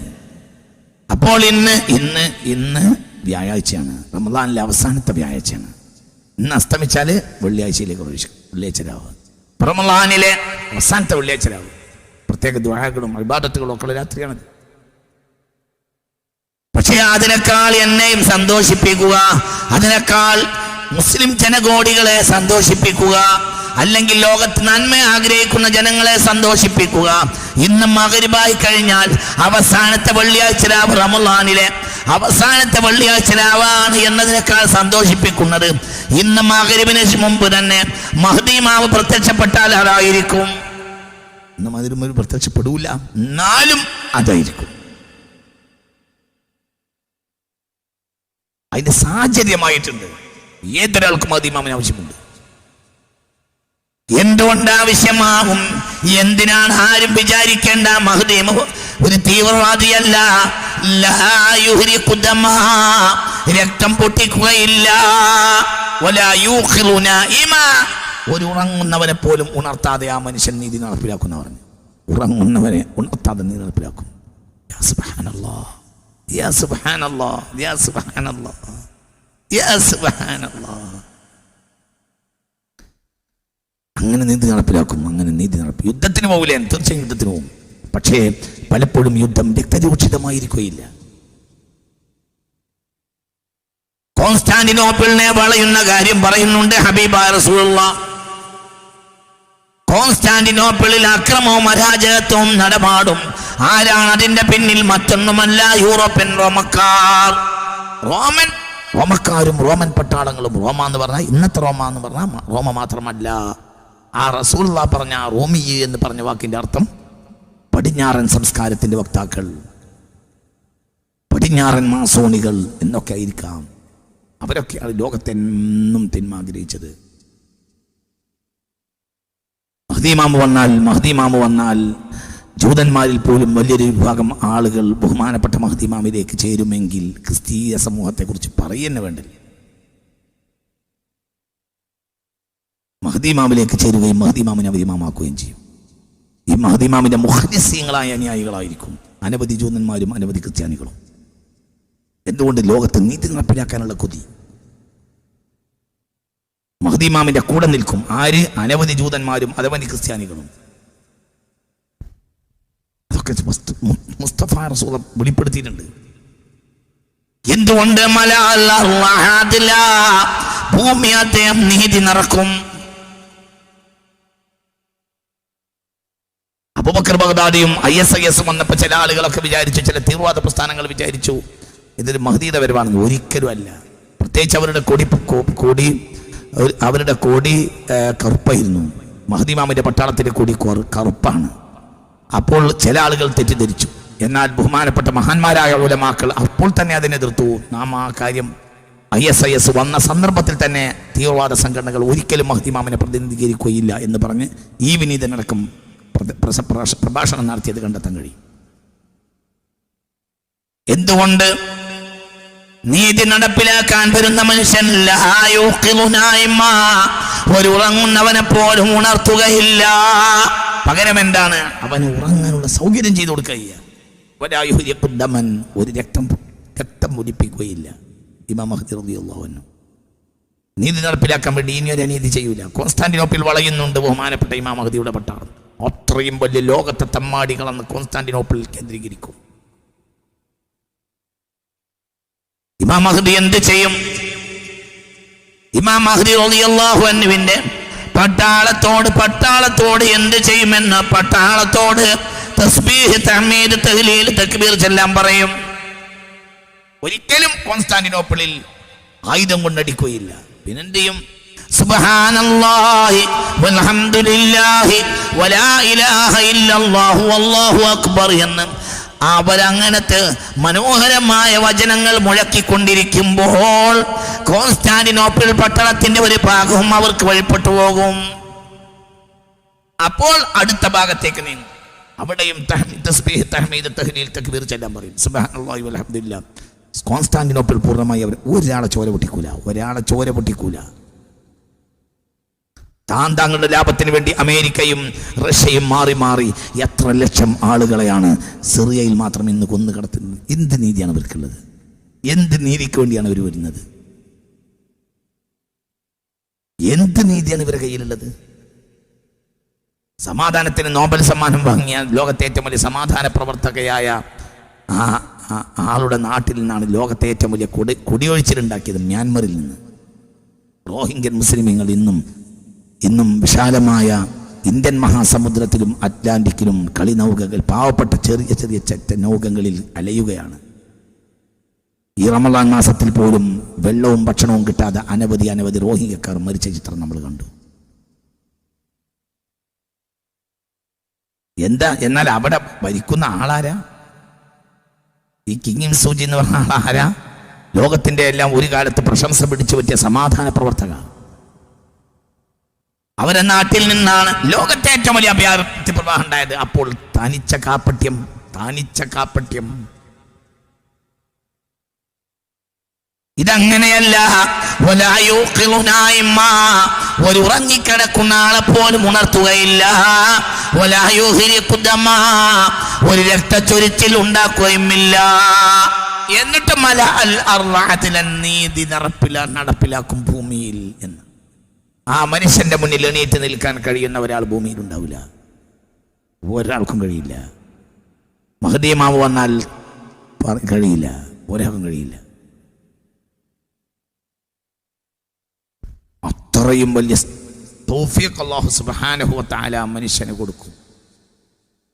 അപ്പോൾ ഇന്ന് വ്യാഴാഴ്ചയാണ്, റമളാനിലെ അവസാനത്തെ വ്യാഴാഴ്ചയാണ്. ഇന്ന് അസ്തമിച്ചാൽ വെള്ളിയാഴ്ചയിലേക്ക് പ്രവേശിക്കും. വെള്ളിയാഴ്ച രാവ്, റമളാനിലെ അവസാനത്തെ വെള്ളിയാഴ്ച രാവ്. പ്രത്യേക ദുആകളും ഇബാദത്തുകളും ഒക്കെ രാത്രിയാണത്. പക്ഷേ അതിനേക്കാൾ എന്നെയും സന്തോഷിപ്പിക്കുക, അതിനേക്കാൾ മുസ്ലിം ജനകോടികളെ സന്തോഷിപ്പിക്കുക, അല്ലെങ്കിൽ ലോകത്ത് നന്മ ആഗ്രഹിക്കുന്ന ജനങ്ങളെ സന്തോഷിപ്പിക്കുക. ഇന്ന് മഗ്രിബായി കഴിഞ്ഞാൽ അവസാനത്തെ വെള്ളിയാഴ്ച രാവ്, റമളാനിലെ അവസാനത്തെ വെള്ളിയാഴ്ച രാവാണ് എന്നതിനേക്കാൾ സന്തോഷിപ്പിക്കുന്നത് ഇന്ന് മഗ്രിബിന് മുമ്പ് തന്നെ മഹ്ദി ഇമാം പ്രത്യക്ഷപ്പെട്ടാൽ അതായിരിക്കും. ഇന്ന് മഗ്രിബ് പ്രത്യക്ഷപ്പെടൂല, എന്നാലും അതായിരിക്കും. അതിന്റെ സാഹചര്യമായിട്ടുണ്ട്. ഏതൊരാൾക്കും മഹ്ദി ഇമാമിന് ആവശ്യമുണ്ട്. എന്തുകൊണ്ട് ആവശ്യമാകും? എന്തിനാണ്? ആരും വിചാരിക്കേണ്ട മഹ്ദി ഒരു തീവ്രവാദിയല്ല. രക്തം പൊട്ടിക്കുകയില്ല. ഒരു ഉറങ്ങുന്നവനെ പോലും ഉണർത്താതെ ആ മനുഷ്യൻ നീതി നടപ്പിലാക്കുന്നവർ. ഉറങ്ങുന്നവനെ ഉണർത്താതെ നീതി നടപ്പിലാക്കും. യാ സുബ്ഹാനല്ലാഹ്, യാ സുബ്ഹാനല്ലാഹ്, യാ സുബ്ഹാനല്ലാഹ്, യാ സുബ്ഹാനല്ലാഹ്. അങ്ങനെ നീതി നടപ്പിലാക്കും. അങ്ങനെ നീതി നടപ്പിൽ യുദ്ധത്തിന് പോകില്ലേ? തീർച്ചയായും യുദ്ധത്തിന് പോകും. പക്ഷേ പലപ്പോഴും യുദ്ധം രക്തരൂക്ഷിതമായിരിക്കുകയില്ല. കോൺസ്റ്റാന്റിനോപ്പിളിനെ വളയുന്ന കാര്യം പറയുന്നുണ്ട് ഹബീബായ റസൂലുള്ളാഹ്. കോൺസ്റ്റാന്റിനോപ്പിളിൽ അക്രമവും അരാജകത്വവും നടപാടും. ആരാണ് അതിന്റെ പിന്നിൽ? മറ്റൊന്നുമല്ല, യൂറോപ്യൻ റോമക്കാർ. റോമക്കാരും റോമൻ പട്ടാളങ്ങളും. റോമ എന്ന് പറഞ്ഞാൽ ഇന്നത്തെ റോമ എന്ന് പറഞ്ഞാൽ റോമ മാത്രമല്ല, ആ റസൂലുള്ളാഹ് പറഞ്ഞ റോമിയ എന്ന് പറഞ്ഞ വാക്കിന്റെ അർത്ഥം പടിഞ്ഞാറൻ സംസ്കാരത്തിന്റെ വക്താക്കൾ, പടിഞ്ഞാറൻ മാസോണികൾ എന്നൊക്കെ ആയിരിക്കാം. അവരൊക്കെയാണ് ലോകത്തെന്നും തിന്മ ആഗ്രഹിച്ചത്. മഹ്ദി ഇമാം വന്നാൽ ജൂതന്മാരിൽ പോലും വലിയൊരു വിഭാഗം ആളുകൾ ബഹുമാനപ്പെട്ട മഹ്ദി ഇമാമിലേക്ക് ചേരുമെങ്കിൽ ക്രിസ്തീയ സമൂഹത്തെക്കുറിച്ച് പറയുന്ന വേണ്ടല്ലേ. മഹ്ദി ഇമാമിലേക്ക് ചേരുകയും മഹ്ദി ഇമാമിനെ അവർ ഇമാമാക്കുകയും ചെയ്യും. ഈ മഹ്ദി ഇമാമിന്റെ മുഖ്ലിസീങ്ങളായ അനുയായികളായിരിക്കും അനവധി ജൂതന്മാരും അനവധി ക്രിസ്ത്യാനികളും. എന്തുകൊണ്ട്? ലോകത്ത് നീതി നടപ്പിലാക്കാനുള്ള കൊതി. മഹ്ദി ഇമാമിന്റെ കൂടെ നിൽക്കും. ആര്? അനവധി ജൂതന്മാരും അനവധി ക്രിസ്ത്യാനികളും. അതൊക്കെ മുസ്തഫ റസൂൽ വെളിപ്പെടുത്തിയിട്ടുണ്ട്. എന്തുകൊണ്ട്? ഭൂമി അദ്ദേഹം നീതി നിറക്കും. അബൂബക്കർ ബഗ്ദാദിയും ISIS വന്നപ്പോൾ ചില ആളുകളൊക്കെ വിചാരിച്ചു, ചില തീവ്രവാദ പ്രസ്ഥാനങ്ങൾ വിചാരിച്ചു ഇതൊരു മഹ്ദിയുടെ വരവാണെന്ന്. ഒരിക്കലും അല്ല. പ്രത്യേകിച്ച് അവരുടെ കൊടി കറുപ്പായിരുന്നു. മഹ്ദി ഇമാമിന്റെ പട്ടാളത്തിന്റെ കൊടി കറുപ്പാണ്. അപ്പോൾ ചില ആളുകൾ തെറ്റിദ്ധരിച്ചു. എന്നാൽ ബഹുമാനപ്പെട്ട മഹാന്മാരായ ഉലമാക്കൾ അപ്പോൾ തന്നെ അതിനെതിർത്തു. നാം ആ കാര്യം ISIS വന്ന സന്ദർഭത്തിൽ തന്നെ തീവ്രവാദ സംഘടനകൾ ഒരിക്കലും മഹ്ദി ഇമാമിനെ പ്രതിനിധീകരിക്കുകയില്ല എന്ന് പറഞ്ഞ് ഈ വിനീതനടക്കം പ്രഭാഷണം നടത്തിയത് കണ്ടെത്താൻ കഴിയും. എന്തുകൊണ്ട്? നീതി നടപ്പിലാക്കാൻ വരുന്ന മനുഷ്യൻ ഒരു ഉറങ്ങുന്നവനെ പോലും ഉണർത്തുകയില്ല. പകരം എന്താണ്? അവന് ഉറങ്ങാനുള്ള സൗകര്യം ചെയ്തു കൊടുക്കുകയില്ല. ഒരു രക്തം മുടിപ്പിക്കുകയില്ല. ഇമാം മഹ്ദി റളിയല്ലാഹു അൻഹു നീതി നടപ്പിലാക്കാൻ വേണ്ടി ഇനി ഒരു അനീതി ചെയ്യൂല. കോൺസ്റ്റാന്റിനോപ്പിൽ വളയുന്നുണ്ട് ബഹുമാനപ്പെട്ട ഇമാം മഹ്ദിയുടെ പട്ടാളം. അത്രയും വലിയ ലോകത്തെ തമ്മാടികളെന്ന് കോൺസ്റ്റാന്റിനോപ്പിൽ കേന്ദ്രീകരിക്കും. ഇമാം മഹ്ദി എന്ത് ചെയ്യും? ഇമാം മഹ്ദി റളിയല്ലാഹു അൻഹുവിന്റെ പട്ടാളത്തോട് എന്ത് ചെയ്യുമെന്ന് പട്ടാളത്തോട് തസ്ബീഹ്, തഹ്മീദ്, തഹ്ലീൽ, തക്ബീർ ചെല്ലാൻ പറയും. ഒരിക്കലും കോൺസ്റ്റാന്റിനോപ്പിളിൽ ആയുധം കൊണ്ടടിക്കുകയില്ല. പിന്നെന്ത് ചെയ്യും? സുബ്ഹാനല്ലാഹി വൽഹംദുലില്ലാഹി വലാ ഇലാഹ ഇല്ലല്ലാഹു വല്ലാഹു അക്ബർ എന്ന് അവരങ്ങനത്തെ മനോഹരമായ വചനങ്ങൾ മുഴക്കിക്കൊണ്ടിരിക്കുമ്പോൾ കോൺസ്റ്റാന്റിനോപ്പിൾ പട്ടണത്തിന്റെ ഒരു ഭാഗവും അവർക്ക് വഴിപ്പെട്ടു പോകും. അപ്പോൾ അടുത്ത ഭാഗത്തേക്ക് നീങ്ങും. അവിടെയും തസ്ബീഹ്, തഹ്മീദ്, തഹ്ലീൽ, തക്ബീർ ചെല്ലാൻ പറയും. സുബ്ഹാനല്ലാഹി വൽഹംദുലില്ലാഹ്. കോൺസ്റ്റാന്റിനോപ്പിൾ പൂർണ്ണമായി അവർ ഒരാളെ ചോര പൊട്ടിക്കൂല. താങ്കളുടെ ലാഭത്തിന് വേണ്ടി അമേരിക്കയും റഷ്യയും മാറി എത്ര ലക്ഷം ആളുകളെയാണ് സിറിയയിൽ മാത്രം ഇന്ന് കൊന്നു കടത്തുന്നത്. എന്ത് നീതിയാണ് ഇവർക്കുള്ളത്? എന്ത് നീതിക്ക് വേണ്ടിയാണ് ഇവർ വരുന്നത്? എന്ത് നീതിയാണ് ഇവരുടെ കയ്യിലുള്ളത്? സമാധാനത്തിന് നോബൽ സമ്മാനം വാങ്ങിയ ലോകത്തെ ഏറ്റവും വലിയ സമാധാന പ്രവർത്തകയായ ആളുടെ നാട്ടിൽ നിന്നാണ് ലോകത്തെ ഏറ്റവും വലിയ കുടിയൊഴിച്ചിലുണ്ടാക്കിയത്, മ്യാൻമറിൽ നിന്ന്. റോഹിംഗ്യൻ മുസ്ലിമീങ്ങൾ ഇന്നും വിശാലമായ ഇന്ത്യൻ മഹാസമുദ്രത്തിലും അറ്റ്ലാന്റിക്കിലും കളിനൗകകൾ, പാവപ്പെട്ട ചെറിയ ചെറ്റ നൗകകളിൽ അലയുകയാണ്. ഈ റമളാൻ മാസത്തിൽ പോലും വെള്ളവും ഭക്ഷണവും കിട്ടാതെ അനവധി റോഹിംഗ്യക്കാർ മരിച്ച ചിത്രം നമ്മൾ കണ്ടു. എന്നാൽ അവിടെ ഭരിക്കുന്ന ആളാരാ? ഈ കിങ് സൂചി എന്ന് പറഞ്ഞ ആളാരാ? ലോകത്തിന്റെ എല്ലാം ഒരു കാലത്ത് പ്രശംസ പിടിച്ചു പറ്റിയ സമാധാന പ്രവർത്തക. അവരെ നാട്ടിൽ നിന്നാണ് ലോകത്തെ ഏറ്റവും വലിയ അഭയാർത്ഥി പ്രവാഹം ഉണ്ടായത്. അപ്പോൾ തനിച്ച കാപ്പട്യം. ഇതങ്ങനെയല്ല. ഒരു ഉറങ്ങിക്കിടക്കുന്ന ആളെ പോലും ഉണർത്തുകയില്ല. ഒരു രക്തച്ചൊരിച്ചിൽ ഉണ്ടാക്കുകയുമില്ല. എന്നിട്ട് നീതി നടപ്പിലാക്കും ഭൂമിയിൽ എന്ന്. ആ മനുഷ്യന്റെ മുന്നിൽ എണീറ്റ് നിൽക്കാൻ കഴിയുന്ന ഒരാൾ ഭൂമിയിൽ ഉണ്ടാവില്ല. ഒരാൾക്കും കഴിയില്ല. മഹ്ദി ഇമാം വന്നാൽ കഴിയില്ല, ഒരാൾക്കും കഴിയില്ല. അത്രയും വലിയ തൗഫീഖ് അല്ലാഹു സുബ്ഹാനഹു വ തആല മനുഷ്യന് കൊടുക്കും.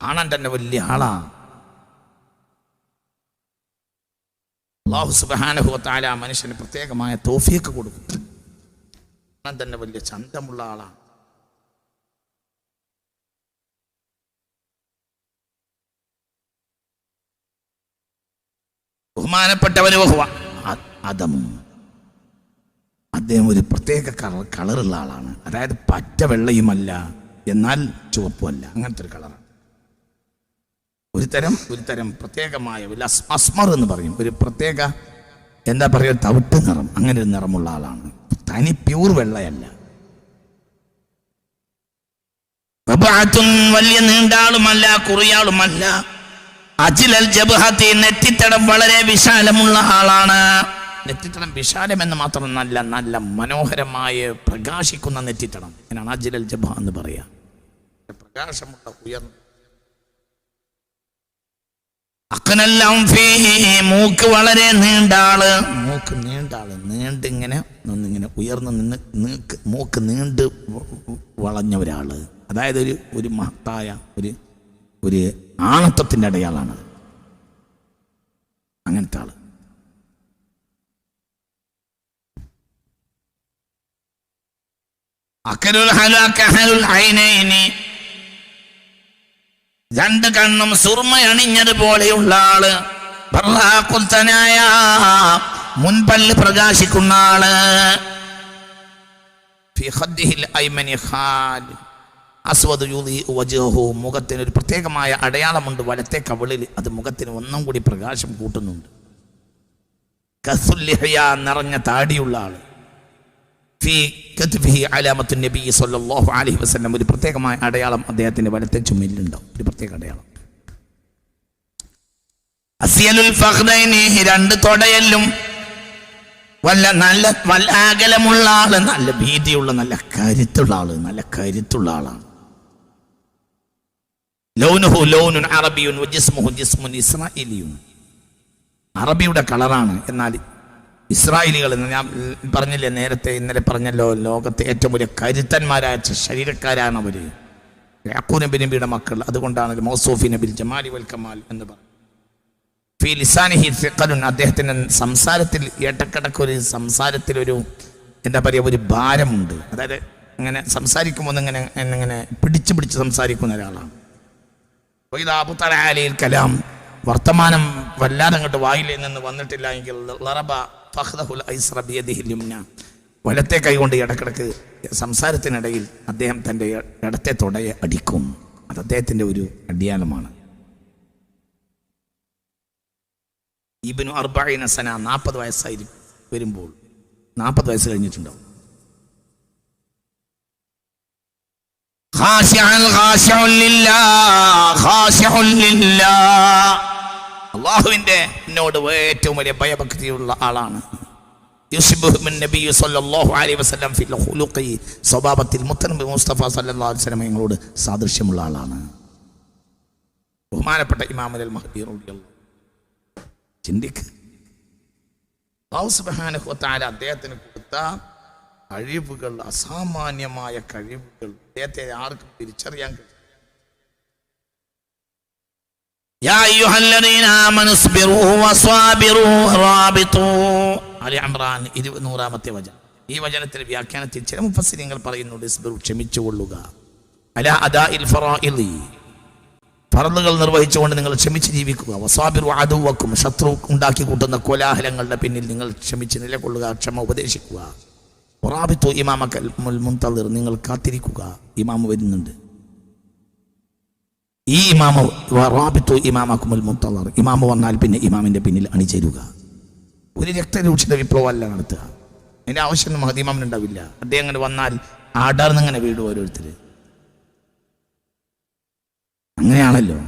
ആണൻ തന്നെ വലിയ ആളാ. അല്ലാഹു സുബ്ഹാനഹു വ തആല മനുഷ്യന് പ്രത്യേകമായ തൗഫീഖ് കൊടുക്കും. ആണൻ തന്നെ വലിയ ചന്തമുള്ള ആളാണ്. ബഹുമാനപ്പെട്ടവന് ആദമും അദ്ദേഹം ഒരു പ്രത്യേക കളറുള്ള ആളാണ്. അതായത് പച്ച വെള്ളയുമല്ല, എന്നാൽ ചുവപ്പുമല്ല, അങ്ങനത്തെ ഒരു കളറാണ്. ഒരു തരം പ്രത്യേകമായ അസ്മർ എന്ന് പറയും, ഒരു പ്രത്യേക എന്താ പറയുക, തവിട്ട് നിറം, അങ്ങനെ ഒരു നിറമുള്ള ആളാണ്. തനി പ്യൂർ വെള്ളയല്ല. വലിയ നീണ്ടാളുമല്ല, കുറിയാളുമല്ല. അജിലൽ ജബ്ഹത്തി, നെറ്റിത്തടം വളരെ വിശാലമുള്ള ആളാണ്. നെറ്റിത്തടം വിശാലമെന്ന് മാത്രം നല്ല നല്ല മനോഹരമായ പ്രകാശിക്കുന്ന നെറ്റിത്തടം. എന്നാണ് അജ്ലൽ ജബഹ എന്ന് പറയാ. പ്രകാശമുള്ള ഉയർന്ന അഖ്നല്ലം ഫീഹി, മൂക്ക് വളരെ നീണ്ട ആള്. മൂക്ക് നീണ്ട ആള്, നീണ്ടിങ്ങനെ ഒന്നിങ്ങനെ ഉയർന്നു നിന്ന് മൂക്ക് നീണ്ട് വളഞ്ഞ ഒരാള്. അതായത് ഒരു മഹത്തായ ഒരു ആണത്വത്തിന്റെ അടയാളാണ് അങ്ങനത്തെ ആള്. അക്കലുൽ ഹലാക ഹലുൽ ഐനൈനി, രണ്ട് കണ്ണും സുർമയണിഞ്ഞതുപോലെയുള്ള ആള്. ബർറാഖുൽതനായ, മുൻപല്ല് പ്രകാശിക്കുന്ന ആള്. ഫി ഖദ്ദിഹിൽ ഐമനി ഖാൽ അസ്വദു യുളീഉ വജ്ഹഹു, മുഖത്തിന് ഒരു പ്രത്യേകമായ അടയാളമുണ്ട് വലത്തെ കവിളിൽ. അത് മുഖത്തിന് ഒന്നും കൂടി പ്രകാശം കൂട്ടുന്നുണ്ട്. കസുൽ ലിഹ്യ, നിറഞ്ഞ താടിയുള്ള ആള്. ഫി കത്ഫിഹി അലാമത്തുൻ നബി സല്ലല്ലാഹു അലൈഹി വസല്ലം, ഒരു പ്രത്യേകമായ അടയാളം അദ്ദേഹത്തിന്റെ വലത്തെ ചുമലിലുണ്ടാവും, ഒരു പ്രത്യേക അടയാളം. അസ്യലുൽ ഫഖ്ദൈനി, രണ്ട് തൊടയെല്ലും നല്ല അകലമുള്ള ആള്, നല്ല ഭീതിയുള്ള നല്ല കരുത്തുള്ള ആളാണ്. ലൗനുഹു ലൗനുൻ അറബിയുൻ വജിസ്മുഹു ജിസ്മുൻ ഇസ്രായേലിയുൻ, അറബിയുടെ കളറാണ്. എന്നാൽ ഇസ്രായേലികൾ, ഞാൻ പറഞ്ഞില്ലേ നേരത്തെ, ഇന്നലെ പറഞ്ഞല്ലോ, ലോകത്തെ ഏറ്റവും വലിയ കരുത്തന്മാരായ ശരീരക്കാരാണ് അവര്. യാക്കൂബ് നബിയുടെ മക്കൾ. അതുകൊണ്ടാണ് മൗസൂഫി നബിൽ ജമാലി വൽ കമാൽ എന്ന് പറഞ്ഞു. ഫീ ലിസാനിഹി സിഖലുൻ, അദ്ദേഹത്തിന്റെ സംസാരത്തിൽ ഏട്ടക്കടക്കൊരു സംസാരത്തിലൊരു എന്താ പറയുക, ഒരു ഭാരമുണ്ട്. അതായത് ഇങ്ങനെ സംസാരിക്കുമ്പോൾ ഇങ്ങനെ പിടിച്ച് സംസാരിക്കുന്ന ഒരാളാണ്. കലാം, വർത്തമാനം വല്ലാതെ അങ്ങോട്ട് വായിൽ നിന്ന് വന്നിട്ടില്ല എങ്കിൽ വലത്തെ കൈകൊണ്ട് ഇടക്കിടക്ക് സംസാരത്തിനിടയിൽ അദ്ദേഹം തൻ്റെ ഇടത്തെ തൊടയെ അടിക്കും. അത് അദ്ദേഹത്തിൻ്റെ ഒരു അടിയാളമാണ്. ഇബ്നു 40 സന, 40 വയസ്സായി വരുമ്പോൾ, 40 വയസ്സ് കഴിഞ്ഞിട്ടുണ്ടാവും. അള്ളാഹുവിന്റെ എന്നോട് ഏറ്റവും വലിയ ഭയഭക്തിയുള്ള ആളാണ്. സ്വഭാവത്തിൽ മുത്തനബി മുസ്തഫ സല്ലല്ലാഹു അലൈഹി വസല്ലം ഞങ്ങളോട് സാദൃശ്യമുള്ള ആളാണ്. ബഹുമാനപ്പെട്ട ഇമാമുൽ മഹ്ദി റളിയല്ലാഹു, ചിന്തിക്ക്, അല്ലാഹു സുബ്ഹാനഹു വ തആല അദ്ദേഹത്തിന് കൊടുത്ത കഴിവുകൾ, അസാമാന്യമായ കഴിവുകൾ, അദ്ദേഹത്തെ ആർക്കും തിരിച്ചറിയാൻ കഴിയും. യാ അയ്യുഹല്ലദീന ആമനു സ്ബിറൂ വസ്വാബിറൂ വറാബിതൂ, അലി ഇംറാൻ 100-ാമത്തെ വചനം. ഈ വചനത്തിന്റെ വ്യാഖ്യാനത്തിൽ ചില മുഫസ്സിരീങ്ങൾ പറയുന്നുണ്ട്, ഇസ്ബിറൂ, ക്ഷമിച്ചുകൊള്ളുക, അലാ അദാഇൽ ഫറാഇദി, ഫർളുകൾ നിർവഹിച്ചുകൊണ്ട് നിങ്ങൾ ക്ഷമിച്ച് ജീവിക്കുക. വസ്വാബിറു അദുവക്കും, ശത്രു ഉണ്ടാക്കി കൂട്ടുന്ന കോലാഹലങ്ങളുടെ പിന്നിൽ നിങ്ങൾ ക്ഷമിച്ച് നിലകൊള്ളുക, ക്ഷമ ഉപദേശിക്കുക. വറാബിതു ഇമാമക്കൽ മുൻതളിർ, നിങ്ങൾ കാത്തിരിക്കുക, ഇമാമ് വരുന്നുണ്ട്. ഈ ഇമാമ വറാബിതു ഇമാമക്കുൽ മുൻതളിർ, ഇമാമ് വന്നാൽ പിന്നെ ഇമാമിന്റെ പിന്നിൽ അണിചേരുക. ഒരു രക്തരൂക്ഷിത വിപ്ലവമല്ല നടത്തുക, അതിന്റെ ആവശ്യമൊന്നും മഹദിമാമിനുണ്ടാവില്ല. അദ്ദേഹം അങ്ങനെ വന്നാൽ അടർന്നിങ്ങനെ വീടും ഓരോരുത്തർ. അങ്ങനെയാണല്ലോ.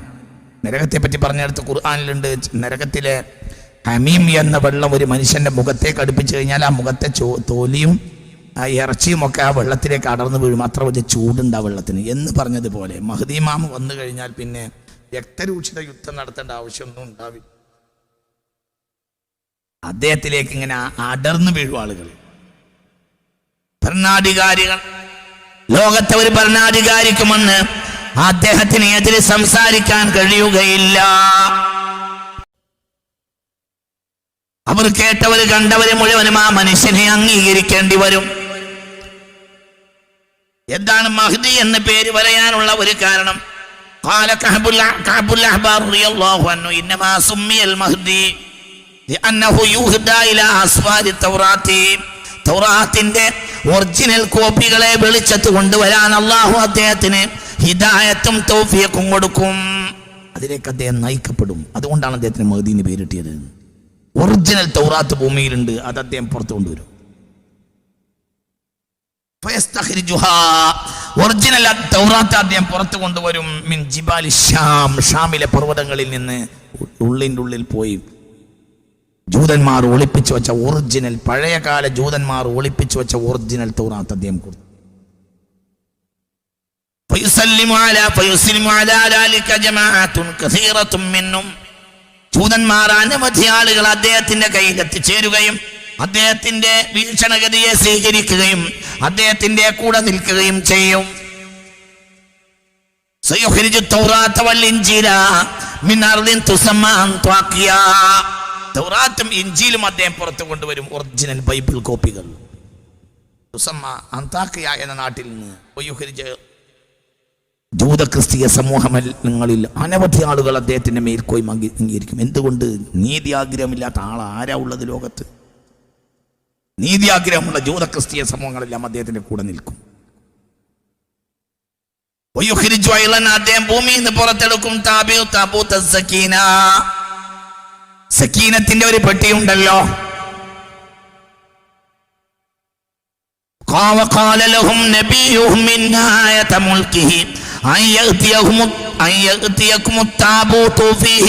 നരകത്തെ പറ്റി പറഞ്ഞെടുത്ത് ഖുർആനിലുണ്ട്, നരകത്തിലെ ഹമീം എന്ന വെള്ളം ഒരു മനുഷ്യന്റെ മുഖത്തേക്ക് അടുപ്പിച്ചു കഴിഞ്ഞാൽ ആ മുഖത്തെ തോലിയും ആ ഇറച്ചിയും ഒക്കെ ആ വെള്ളത്തിലേക്ക് അടർന്നു വീഴും. അത്ര വലിയ ചൂടുണ്ട് ആ വെള്ളത്തിന് എന്ന് പറഞ്ഞതുപോലെ മഹ്ദി ഇമാം വന്നു കഴിഞ്ഞാൽ പിന്നെ രക്തരൂക്ഷിത യുദ്ധം നടത്തേണ്ട ആവശ്യമൊന്നും ഉണ്ടാവില്ല. അദ്ദേഹത്തിലേക്ക് ഇങ്ങനെ അടർന്നു വീഴും ആളുകൾ. ഭരണാധികാരികൾ, ലോകത്തെ ഒരു ഭരണാധികാരിക്കുമെന്ന് അദ്ദേഹത്തിന് എതിരെ സംസാരിക്കാൻ കഴിയുകയില്ല. അവർ കേട്ടവര് കണ്ടവര് മുഴുവനും ആ മനുഷ്യനെ അംഗീകരിക്കേണ്ടി വരും. എന്താണ് മഹ്ദി എന്ന പേര് പറയാനുള്ള ഒരു കാരണം? ഖാല കഅബുൽ അഹ്ബാർ റളിയല്ലാഹു അൻഹു ഇന്നമാ സുമ്മിയൽ മഹ്ദി ലിഅന്നഹു യുഹ്ദാ ഇലാ അസ്വാരി തൗറാത്തി, തൗറാത്തിന്റെ ഒറിജിനൽ കോപ്പികളെ വെളിച്ചത്ത് കൊണ്ടുവരാൻ അല്ലാഹു അദ്ദേഹത്തിന് ഹിദായത്തും തൗഫീഖും കൊടുക്കും. അതിലേക്ക് അദ്ദേഹം നയിക്കപ്പെടും. അതുകൊണ്ടാണ് അദ്ദേഹത്തിന് മഹ്ദി എന്ന് പേരിട്ടിയത്. ഒറിജിനൽ തൗറാത്ത് ഭൂമിയിലുണ്ട്, അത് അദ്ദേഹം പുറത്തു കൊണ്ടുവരും. ഒറിജിനൽ തൗറാത്ത് അദ്ദേഹം പുറത്തു കൊണ്ടുവരും. മിൻ ജിബാലി ഷാം, ഷാമിലെ പർവ്വതങ്ങളിൽ നിന്ന് ഉള്ളിൻ്റെ ഉള്ളിൽ പോയി ജൂതന്മാർ ഒളിപ്പിച്ചു വെച്ച ഒറിജിനൽ, പഴയകാല ജൂതന്മാർ ഒളിപ്പിച്ചു വെച്ച ഒറിജിനൽ തൗറാത്ത് അദ്ദേഹം കൊടുത്തു. ജൂതന്മാർ അനവധി ആളുകൾ അദ്ദേഹത്തിന്റെ കയ്യിൽ എത്തിച്ചേരുകയും അദ്ദേഹത്തിന്റെ വീക്ഷണഗതിയെ സ്വീകരിക്കുകയും അദ്ദേഹത്തിന്റെ കൂടെ നിൽക്കുകയും ചെയ്യും. തൗറാത്തും ഇഞ്ചീലും അദ്ദേഹം പുറത്തു കൊണ്ടുവരും, ഒറിജിനൽ ബൈബിൾ കോപ്പികൾ. അന്താക്കിയ എന്ന നാട്ടിൽ നിന്ന് ജൂത ക്രിസ്തീയ സമൂഹങ്ങളിൽ അനവധി ആളുകൾ അദ്ദേഹത്തിന്റെ മേൽക്കോയ്മ അംഗീകരിക്കും. എന്തുകൊണ്ട്? നീതി ആഗ്രഹമില്ലാത്ത ആരാ ഉള്ളത് ലോകത്ത്? നീതി ആഗ്രഹമുള്ള ജൂത ക്രിസ്തീയ സമൂഹങ്ങളെല്ലാം അദ്ദേഹത്തിന്റെ കൂടെ നിൽക്കും. അദ്ദേഹം ഭൂമിയിൽ നിന്ന് പുറത്തെടുക്കും സക്കീനത്തിന്റെ ഒരു പെട്ടിയുണ്ടല്ലോ. وقال لهم نبيهم من آية ملكه أن يأتيكم التابوت فيه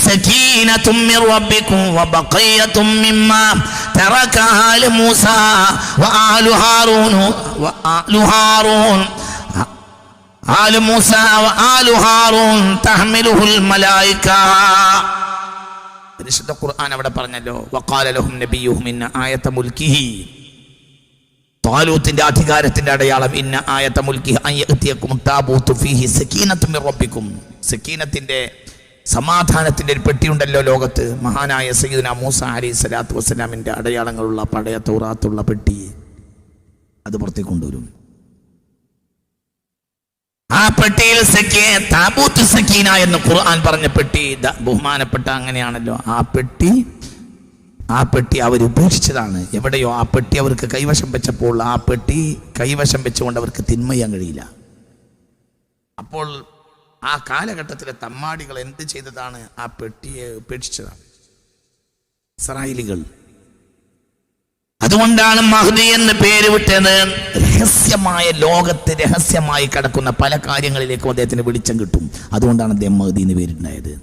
سكينة من ربكم وبقية مما ترك آل موسى وآل هارون تحمله الملائكة. പരിശുദ്ധ ഖുർആൻ അവിടെ പറഞ്ഞല്ലോ, വഖാല ലഹും നബിയുഹും ഇന്ന ആയത മുൽക്കിഹി, താലൂത്തിന്റെ അധികാരത്തിന്റെ അടയാളം ഇന്ന ആയത മുൽക്കിഹി അൻ യഅതിയകും താബൂതു ഫീഹി സകീനത്തും മിർ റബ്ബിക്കും. സക്കീനത്തിന്റെ സമാധാനത്തിന്റെ ഒരു പെട്ടിയുണ്ടല്ലോ ലോകത്ത്. മഹാനായ സയ്യിദുനാ മൂസ അലൈഹി സ്വലാത്തു വസ്സലാമിന്റെ അടയാളങ്ങളുള്ള പഴയ തൗറാത്തുള്ള പെട്ടി അത് പുറത്തേക്ക് കൊണ്ടുവരും. ആ പെട്ടിയിൽ താബൂത്ത് സക്കീന എന്ന് ഖുർആൻ പറഞ്ഞ പെട്ടി ബഹുമാനപ്പെട്ട അങ്ങനെയാണല്ലോ. ആ പെട്ടി അവർ ഉപേക്ഷിച്ചതാണ്. എവിടെയോ ആ പെട്ടി അവർക്ക് കൈവശം വെച്ചപ്പോൾ ആ പെട്ടി കൈവശം വെച്ചുകൊണ്ട് അവർക്ക് തിന്മ ചെയ്യാൻ കഴിയില്ല. അപ്പോൾ ആ കാലഘട്ടത്തിലെ തമ്മാടികൾ എന്ത് ചെയ്തതാണ്? ആ പെട്ടിയെ ഉപേക്ഷിച്ചതാണ് ഇസ്രായേലികൾ. അതുകൊണ്ടാണ് മഹ്ദി എന്ന് പേര് വിട്ടത്. രഹസ്യമായ ലോകത്ത് രഹസ്യമായി കിടക്കുന്ന പല കാര്യങ്ങളിലേക്കും അദ്ദേഹത്തിന് വെളിച്ചം കിട്ടും. അതുകൊണ്ടാണ് അദ്ദേഹം മഹ്ദി എന്ന് പേരുണ്ടായത്.